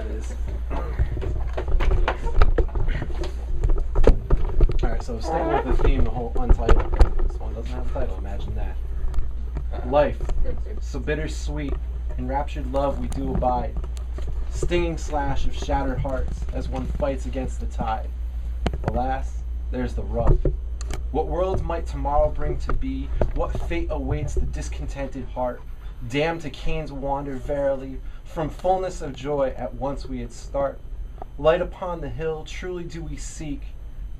that is. Alright, so staying with the theme, the whole untitled. This one doesn't have a title, imagine that. Life, so bittersweet, enraptured love we do abide. Stinging slash of shattered hearts as one fights against the tide. Alas, there's the rub. What worlds might tomorrow bring to be? What fate awaits the discontented heart? Damned to Cain's wander verily, from fullness of joy at once we had start. Light upon the hill truly do we seek,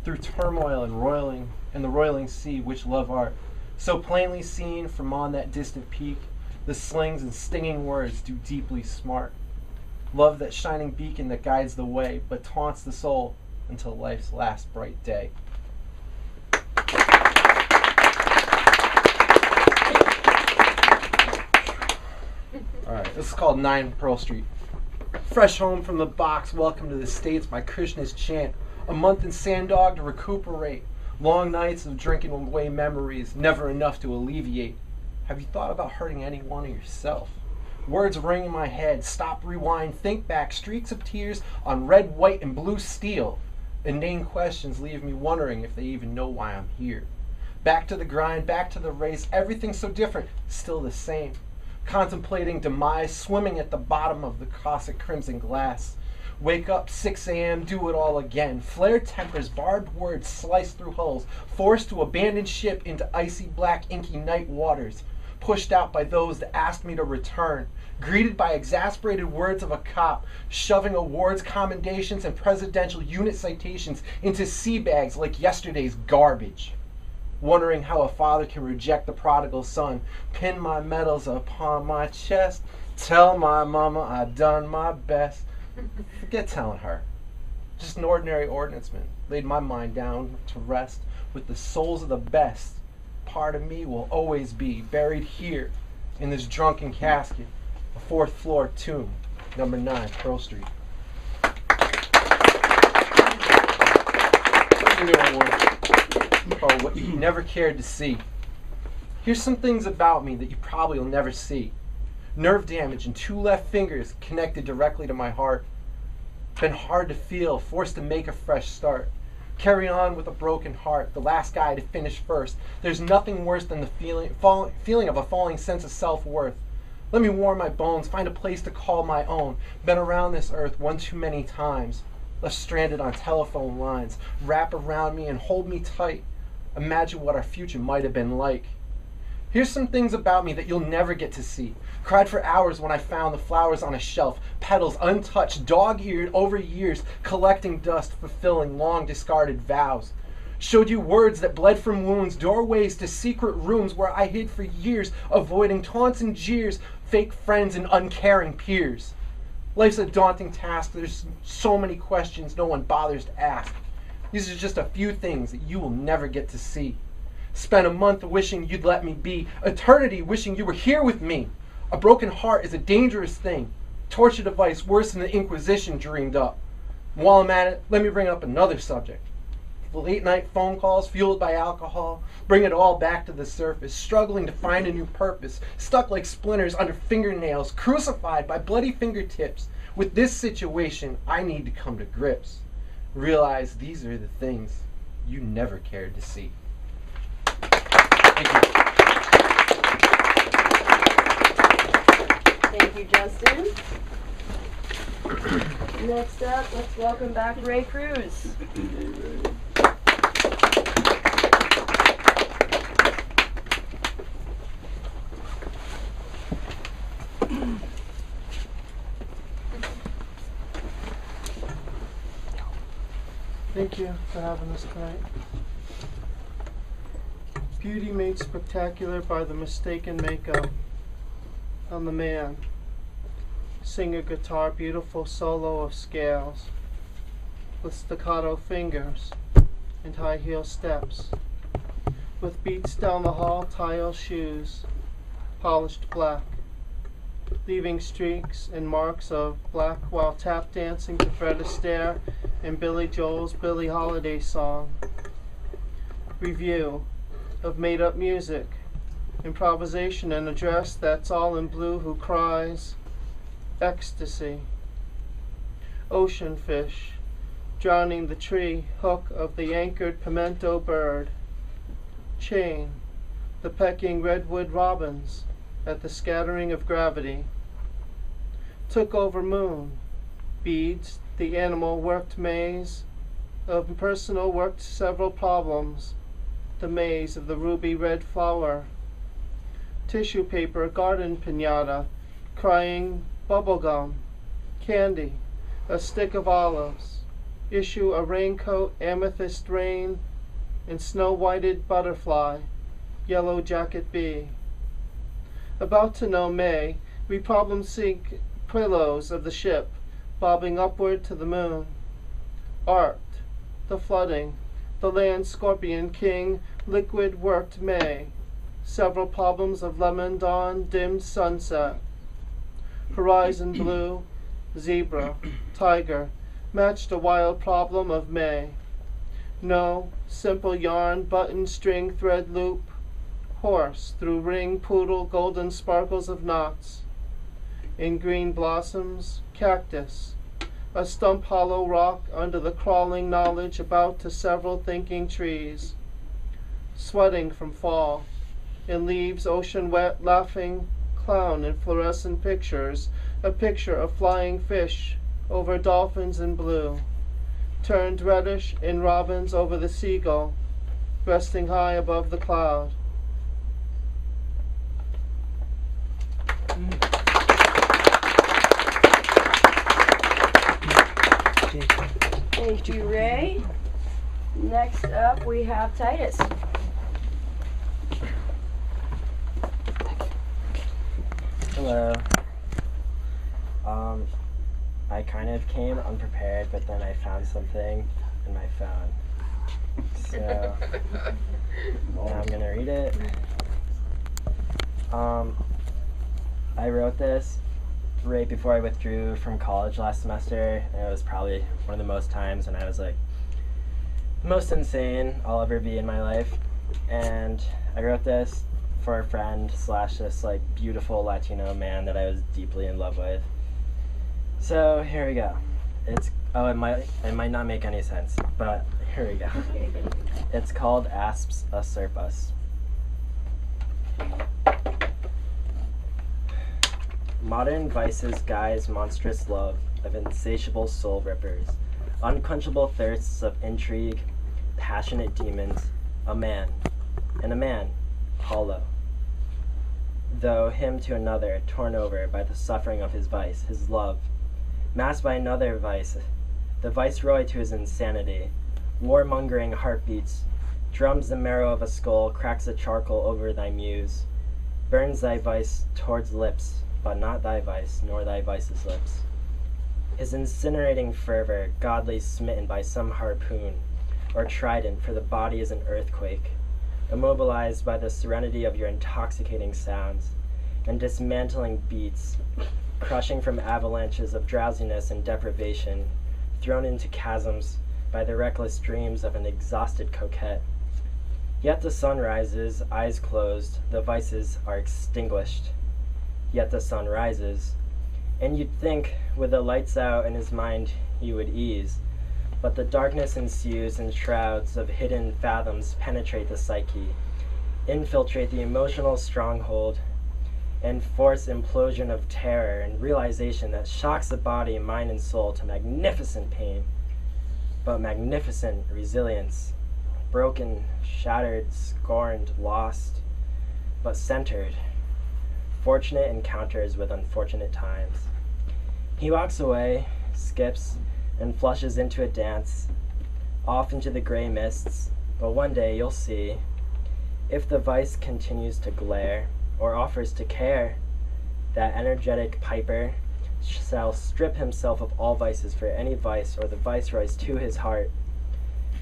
through turmoil and the roiling sea which love art. So plainly seen from on that distant peak, the slings and stinging words do deeply smart. Love that shining beacon that guides the way, but taunts the soul until life's last bright day. Alright, this is called 9 Pearl Street. Fresh home from the box, welcome to the States by Krishna's chant. A month in Sandog to recuperate. Long nights of drinking away memories, never enough to alleviate. Have you thought about hurting anyone or yourself? Words ring in my head, stop, rewind, think back, streaks of tears on red, white, and blue steel. Inane questions leave me wondering if they even know why I'm here. Back to the grind, back to the race, everything's so different, still the same. Contemplating demise, swimming at the bottom of the caustic crimson glass. Wake up 6 a.m., do it all again. Flared tempers, barbed words slice through hulls. Forced to abandon ship into icy black inky night waters. Pushed out by those that asked me to return. Greeted by exasperated words of a cop. Shoving awards, commendations, and presidential unit citations into sea bags like yesterday's garbage. Wondering how a father can reject the prodigal son. Pin my medals upon my chest. Tell my mama I done my best. Forget telling her. Just an ordinary ordnanceman. Laid my mind down to rest with the souls of the best. Part of me will always be buried here in this drunken casket. A 4th floor tomb, number 9 Pearl Street. Here's a new one called What You Never Cared to See. Here's some things about me that you probably will never see. Nerve damage and 2 left fingers connected directly to my heart. Been hard to feel, forced to make a fresh start. Carry on with a broken heart, the last guy to finish first. There's nothing worse than the feeling of a falling sense of self-worth. Let me warm my bones, find a place to call my own. Been around this earth one too many times. Left stranded on telephone lines. Wrap around me and hold me tight. Imagine what our future might have been like. Here's some things about me that you'll never get to see. Cried for hours when I found the flowers on a shelf, petals untouched, dog-eared over years, collecting dust, fulfilling long discarded vows. Showed you words that bled from wounds, doorways to secret rooms where I hid for years, avoiding taunts and jeers, fake friends and uncaring peers. Life's a daunting task. There's so many questions no one bothers to ask. These are just a few things that you will never get to see. Spent a month wishing you'd let me be, eternity wishing you were here with me. A broken heart is a dangerous thing, torture device worse than the Inquisition dreamed up. While I'm at it, let me bring up another subject. Late night phone calls fueled by alcohol, bring it all back to the surface, struggling to find a new purpose, stuck like splinters under fingernails, crucified by bloody fingertips. With this situation, I need to come to grips. Realize these are the things you never cared to see. Thank you. Thank you, Justin. Next up, let's welcome back Ray Cruz. Thank you for having us tonight. Beauty made spectacular by the mistaken makeup on the man. Singer guitar, beautiful solo of scales with staccato fingers and high heel steps. With beats down the hall, tile shoes, polished black, leaving streaks and marks of black while tap dancing to Fred Astaire and Billy Joel's Billie Holiday song. Review of made-up music, improvisation and a dress that's all in blue who cries, ecstasy. ocean fish, drowning the tree hook of the anchored pimento bird. Chain, the pecking redwood robins at the scattering of gravity. Took over moon, beads, the animal worked maze, of personal worked several problems, the maze of the ruby red flower. Tissue paper garden pinata, crying bubblegum, candy, a stick of olives, issue a raincoat, amethyst rain, and snow-whited butterfly, yellow jacket bee. About to know May, we problem seek pillows of the ship, bobbing upward to the moon. Art, the flooding, the land scorpion king, liquid worked May, several problems of lemon dawn, dimmed sunset. Horizon blue, zebra, tiger, matched a wild problem of May. No, simple yarn, button, string, thread, loop, horse, through ring, poodle, golden sparkles of knots. In green blossoms, cactus, a stump hollow rock under the crawling knowledge about to several thinking trees. Sweating from fall, in leaves ocean wet, laughing clown in fluorescent pictures, a picture of flying fish over dolphins in blue, turned reddish in robins over the seagull, resting high above the cloud. Thank you, Ray. Next up, we have Titus. Hello. I kind of came unprepared, but then I found something in my phone. So now I'm gonna read it. I wrote this right before I withdrew from college last semester, and it was probably one of the most times when I was like the most insane I'll ever be in my life. And I wrote this for a friend slash this like beautiful Latino man that I was deeply in love with. So here we go. It might not make any sense, but here we go. It's called Asps Usurp Us. Modern vices guise monstrous love of insatiable soul rippers, unquenchable thirsts of intrigue, passionate demons, a man, and a man, hollow. Though him to another, torn over by the suffering of his vice, his love, masked by another vice, the viceroy to his insanity, warmongering heartbeats, drums the marrow of a skull, cracks the charcoal over thy muse, burns thy vice towards lips, but not thy vice, nor thy vice's lips. His incinerating fervor, godly smitten by some harpoon, or trident, for the body is an earthquake, immobilized by the serenity of your intoxicating sounds, and dismantling beats, crushing from avalanches of drowsiness and deprivation, thrown into chasms by the reckless dreams of an exhausted coquette. Yet the sun rises, eyes closed, the vices are extinguished. Yet the sun rises, and you'd think with the lights out in his mind he would ease, but the darkness ensues and shrouds of hidden fathoms penetrate the psyche, infiltrate the emotional stronghold, and force implosion of terror and realization that shocks the body, mind, and soul to magnificent pain, but magnificent resilience, broken, shattered, scorned, lost, but centered, fortunate encounters with unfortunate times. He walks away, skips, and flushes into a dance, off into the gray mists, but one day you'll see, if the vice continues to glare, or offers to care, that energetic piper shall strip himself of all vices for any vice or the viceroy's to his heart,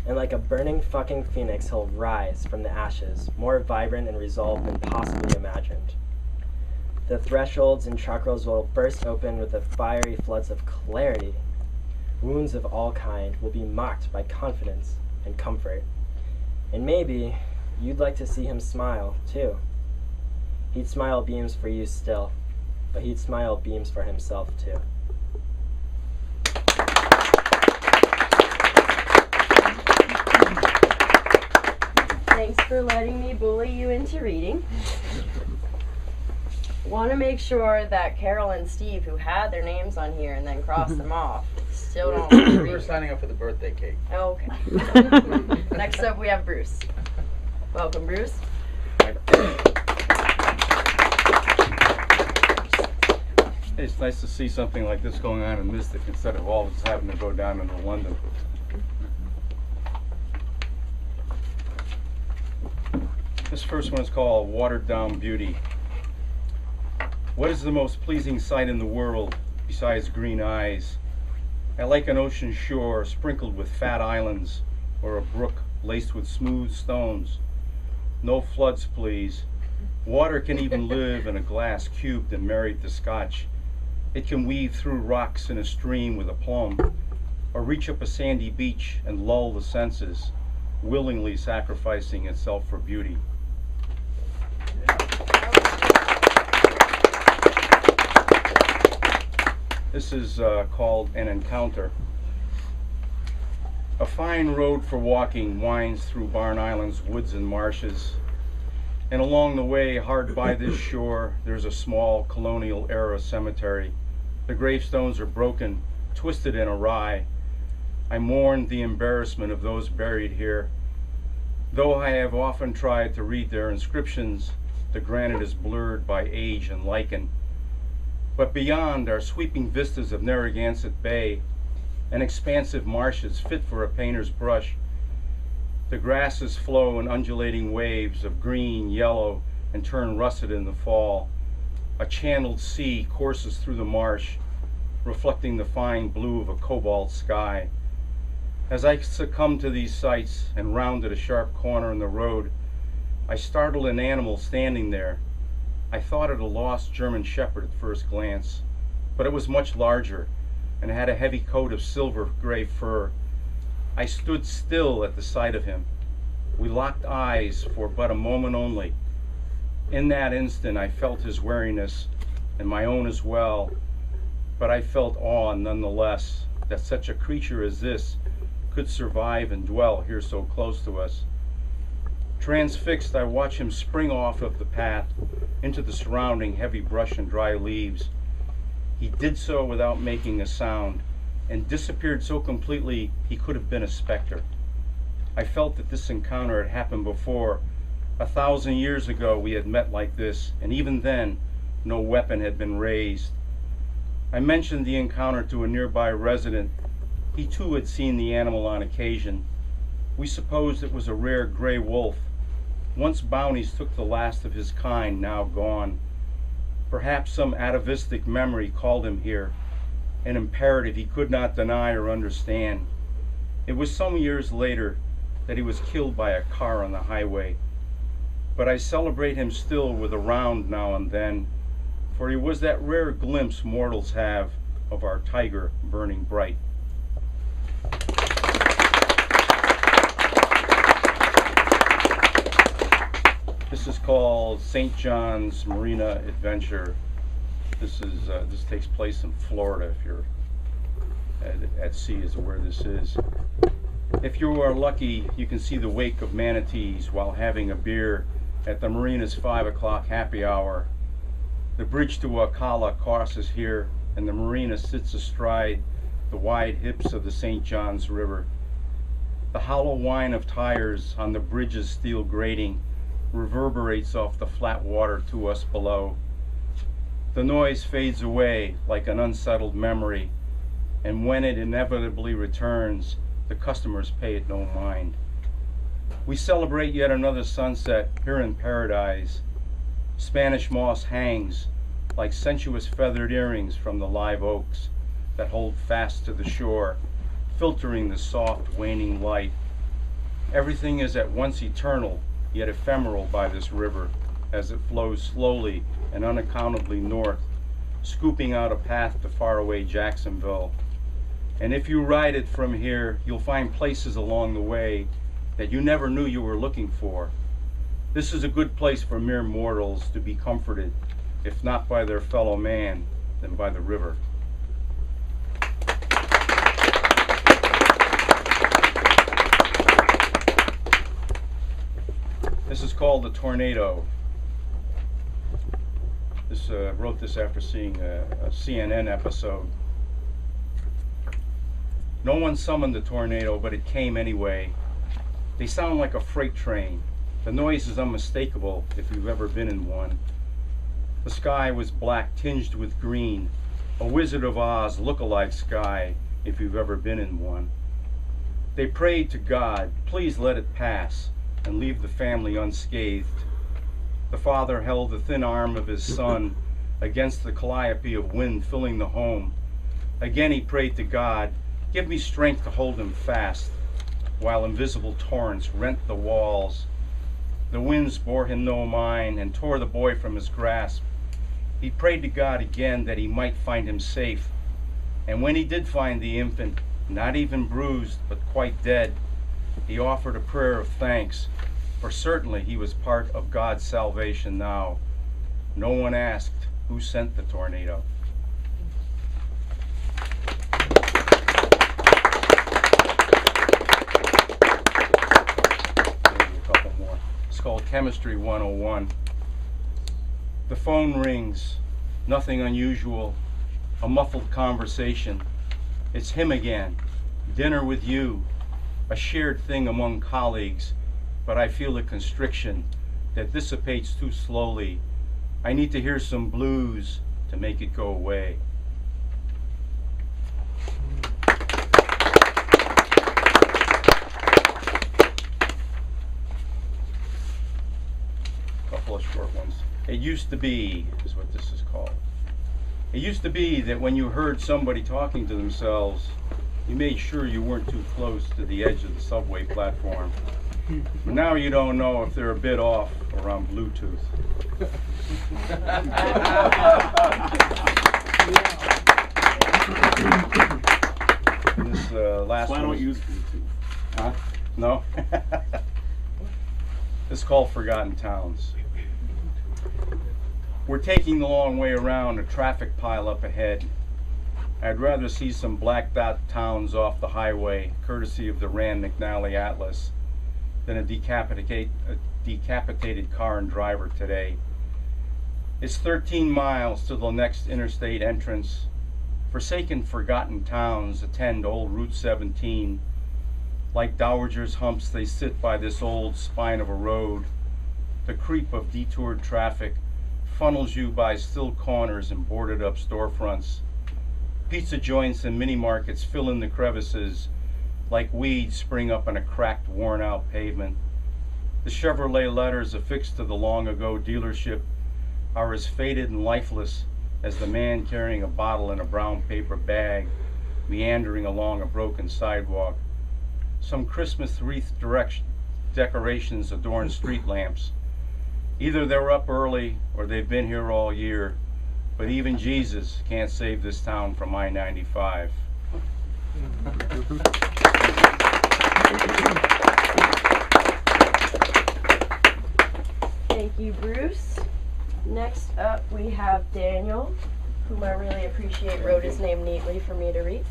and like a burning fucking phoenix he'll rise from the ashes, more vibrant and resolved than possibly imagined. The thresholds and chakras will burst open with the fiery floods of clarity. Wounds of all kind will be mocked by confidence and comfort. And maybe you'd like to see him smile, too. He'd smile beams for you still, but he'd smile beams for himself, too. Thanks for letting me bully you into reading. Want to make sure that Carol and Steve, who had their names on here and then crossed them off, still don't want to We're read. signing up for the birthday cake. Okay. Next up, we have Bruce. Welcome, Bruce. It's nice to see something like this going on in Mystic instead of all of us having to go down into London. This first one is called Watered Down Beauty. What is the most pleasing sight in the world besides green eyes? I like an ocean shore sprinkled with fat islands, or a brook laced with smooth stones. No floods, please. Water can even live in a glass cubed and married to scotch. It can weave through rocks in a stream with aplomb, or reach up a sandy beach and lull the senses, willingly sacrificing itself for beauty. This is called An Encounter. A fine road for walking winds through Barn Island's woods and marshes. And along the way, hard by this shore, there's a small colonial-era cemetery. The gravestones are broken, twisted and awry. I mourn the embarrassment of those buried here. Though I have often tried to read their inscriptions, the granite is blurred by age and lichen. But beyond are sweeping vistas of Narragansett Bay and expansive marshes fit for a painter's brush. The grasses flow in undulating waves of green, yellow, and turn russet in the fall. A channeled sea courses through the marsh, reflecting the fine blue of a cobalt sky. As I succumbed to these sights and rounded a sharp corner in the road, I startled an animal standing there. I thought it a lost German shepherd at first glance, but it was much larger and had a heavy coat of silver gray fur. I stood still at the sight of him. We locked eyes for but a moment only. In that instant I felt his wariness and my own as well, but I felt awe nonetheless that such a creature as this could survive and dwell here so close to us. Transfixed, I watched him spring off of the path into the surrounding heavy brush and dry leaves. He did so without making a sound and disappeared so completely he could have been a specter. I felt that this encounter had happened before. 1,000 years ago we had met like this, and even then no weapon had been raised. I mentioned the encounter to a nearby resident. He too had seen the animal on occasion. We supposed it was a rare gray wolf. Once bounties took the last of his kind, now gone. Perhaps some atavistic memory called him here, an imperative he could not deny or understand. It was some years later that he was killed by a car on the highway. But I celebrate him still with a round now and then, for he was that rare glimpse mortals have of our tiger burning bright. This is called St. John's Marina Adventure. This takes place in Florida. If you're at sea, is where this is. If you are lucky, you can see the wake of manatees while having a beer at the marina's 5 o'clock happy hour. The bridge to Ocala crosses here, and the marina sits astride the wide hips of the St. John's River. The hollow whine of tires on the bridge's steel grating reverberates off the flat water to us below. The noise fades away like an unsettled memory, and when it inevitably returns, the customers pay it no mind. We celebrate yet another sunset here in paradise. Spanish moss hangs like sensuous feathered earrings from the live oaks that hold fast to the shore, filtering the soft, waning light. Everything is at once eternal, yet ephemeral by this river as it flows slowly and unaccountably north, scooping out a path to faraway Jacksonville. And if you ride it from here, you'll find places along the way that you never knew you were looking for. This is a good place for mere mortals to be comforted, if not by their fellow man, then by the river. called The Tornado. Wrote this after seeing a CNN episode. No one summoned the tornado, but it came anyway. They sound like a freight train. The noise is unmistakable if you've ever been in one. The sky was black tinged with green, a Wizard of Oz look-alike sky if you've ever been in one. They prayed to God, please let it pass and leave the family unscathed. The father held the thin arm of his son against the calliope of wind filling the home. Again he prayed to God, give me strength to hold him fast, while invisible torrents rent the walls. The winds bore him no mind and tore the boy from his grasp. He prayed to God again that he might find him safe. And when he did find the infant, not even bruised, but quite dead, he offered a prayer of thanks, for certainly he was part of God's salvation now. No one asked who sent the tornado. Maybe a couple more. It's called Chemistry 101. The phone rings, nothing unusual, a muffled conversation. It's him again, dinner with you, a shared thing among colleagues, but I feel a constriction that dissipates too slowly. I need to hear some blues to make it go away. Couple of short ones. It used to be, is what this is called. It used to be that when you heard somebody talking to themselves, you made sure you weren't too close to the edge of the subway platform. But now you don't know if they're a bit off or on Bluetooth. This last Why one. don't use Bluetooth? Huh? No? This is called Forgotten Towns. We're taking the long way around a traffic pile up ahead. I'd rather see some blacked out towns off the highway, courtesy of the Rand McNally Atlas, than a decapitated car and driver today. It's 13 miles to the next interstate entrance. Forsaken, forgotten towns attend old Route 17. Like dowagers' humps, they sit by this old spine of a road. The creep of detoured traffic funnels you by still corners and boarded up storefronts. Pizza joints and mini markets fill in the crevices like weeds spring up on a cracked, worn out pavement. The Chevrolet letters affixed to the long ago dealership are as faded and lifeless as the man carrying a bottle in a brown paper bag meandering along a broken sidewalk. Some Christmas wreath decorations adorn street lamps. Either they're up early or they've been here all year, but even Jesus can't save this town from I-95. Thank you, Bruce. Next up, we have Daniel, whom I really appreciate wrote his name neatly for me to read.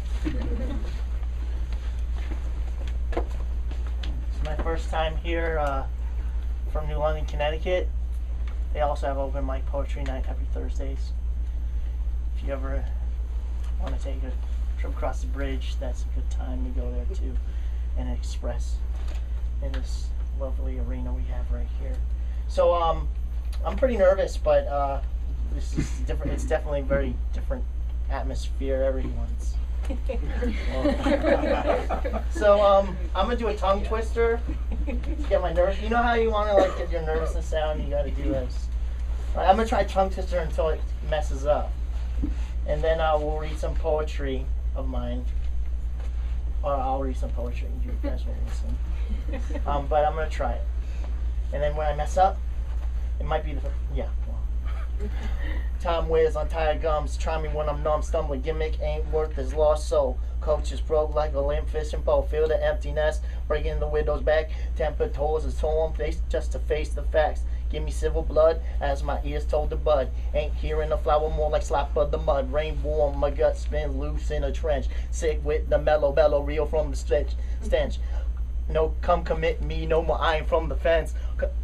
It's my first time here from New London, Connecticut. They also have open mic poetry night every Thursdays. If you ever want to take a trip across the bridge, that's a good time to go there too and express in this lovely arena we have right here. So I'm pretty nervous, but this is different. It's definitely a very different atmosphere. Everyone's. So I'm gonna do a tongue twister to get my nerves. You know how you want to like get your nervousness out, and you got to do this. I'm gonna try tongue twister until it messes up, and then we'll read some poetry of mine. Or I'll read some poetry, and you guys will listen. But I'm gonna try it, and then when I mess up, it might be the Tom wears untied gums, try me when I'm numb, stumbling, gimmick ain't worth his lost soul. Coach is broke like a limp fishing pole, feel the emptiness, breaking the widow's back, temper toes is torn, face just to face the facts. Give me civil blood, as my ears told the bud. Ain't hearing the flower more like slap of the mud. Rain warm, my gut spin loose in a trench. Sick with the mellow bellow, real from the stench. No, come commit me no more, I ain't from the fence.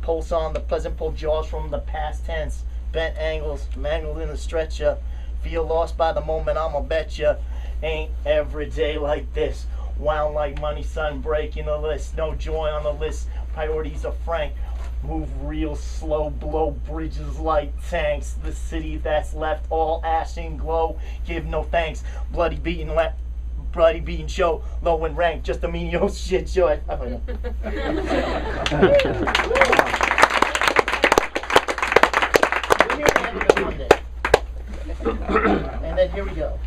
Pulse on the pleasant pull jaws from the past tense. Bent angles, mangled in the stretcher. Feel lost by the moment, I'ma bet ya. Ain't every day like this. Wound like money, son, breaking the list. No joy on the list. Priorities are frank. Move real slow, blow bridges like tanks. The city that's left all ash and glow. Give no thanks. Bloody beating show. Low in rank, just a menial shit show. I don't know. We're here to end it on Monday. And then here we go.